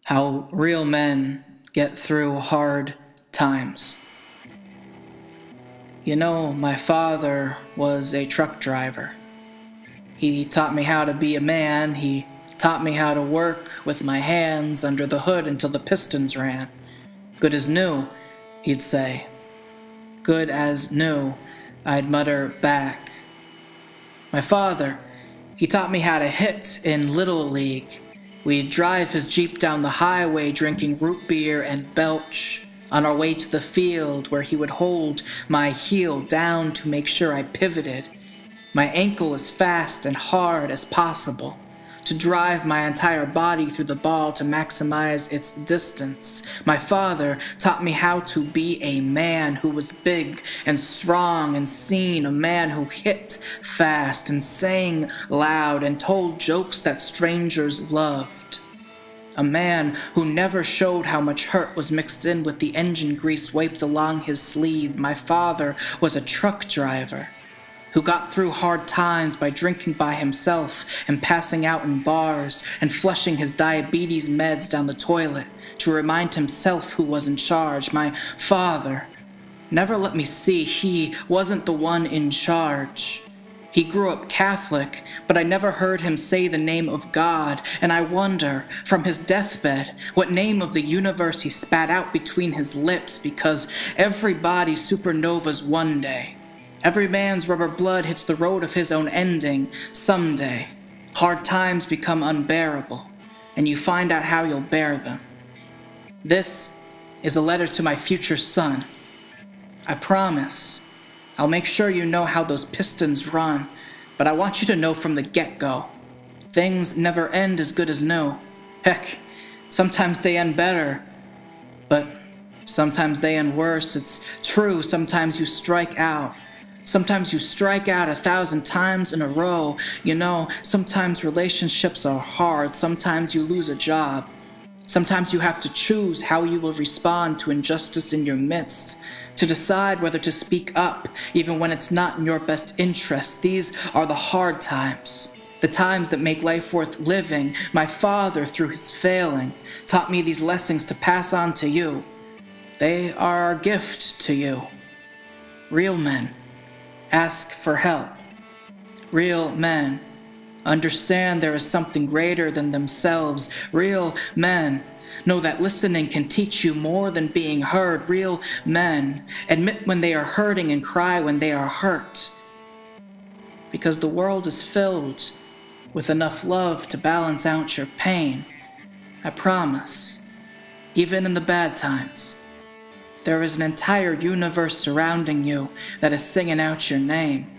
How real men get through hard times. You know, my father was a truck driver. He taught me how to be a man. He taught me how to work with my hands under the hood until the pistons ran. Good as new, he'd say. Good as new, I'd mutter back. My father, he taught me how to hit in Little League. We'd drive his Jeep down the highway drinking root beer and belch on our way to the field where he would hold my heel down to make sure I pivoted, my ankle as fast and hard as possible, to drive my entire body through the ball to maximize its distance. My father taught me how to be a man who was big and strong and seen, a man who hit fast and sang loud and told jokes that strangers loved. A man who never showed how much hurt was mixed in with the engine grease wiped along his sleeve. My father was a truck driver who got through hard times by drinking by himself and passing out in bars and flushing his diabetes meds down the toilet to remind himself who was in charge. My father never let me see he wasn't the one in charge. He grew up Catholic, but I never heard him say the name of God, and I wonder, from his deathbed, what name of the universe he spat out between his lips, because everybody supernovas one day. Every man's rubber blood hits the road of his own ending someday. Hard times become unbearable, and you find out how you'll bear them. This is a letter to my future son. I promise I'll make sure you know how those pistons run, but I want you to know from the get-go, things never end as good as new. Heck, sometimes they end better, but sometimes they end worse. It's true, sometimes you strike out. Sometimes you strike out 1,000 times in a row. You know, sometimes relationships are hard. Sometimes you lose a job. Sometimes you have to choose how you will respond to injustice in your midst, to decide whether to speak up, even when it's not in your best interest. These are the hard times, the times that make life worth living. My father, through his failing, taught me these lessons to pass on to you. They are a gift to you. Real men ask for help. Real men understand there is something greater than themselves. Real men know that listening can teach you more than being heard. Real men admit when they are hurting and cry when they are hurt. Because the world is filled with enough love to balance out your pain. I promise, even in the bad times, there is an entire universe surrounding you that is singing out your name.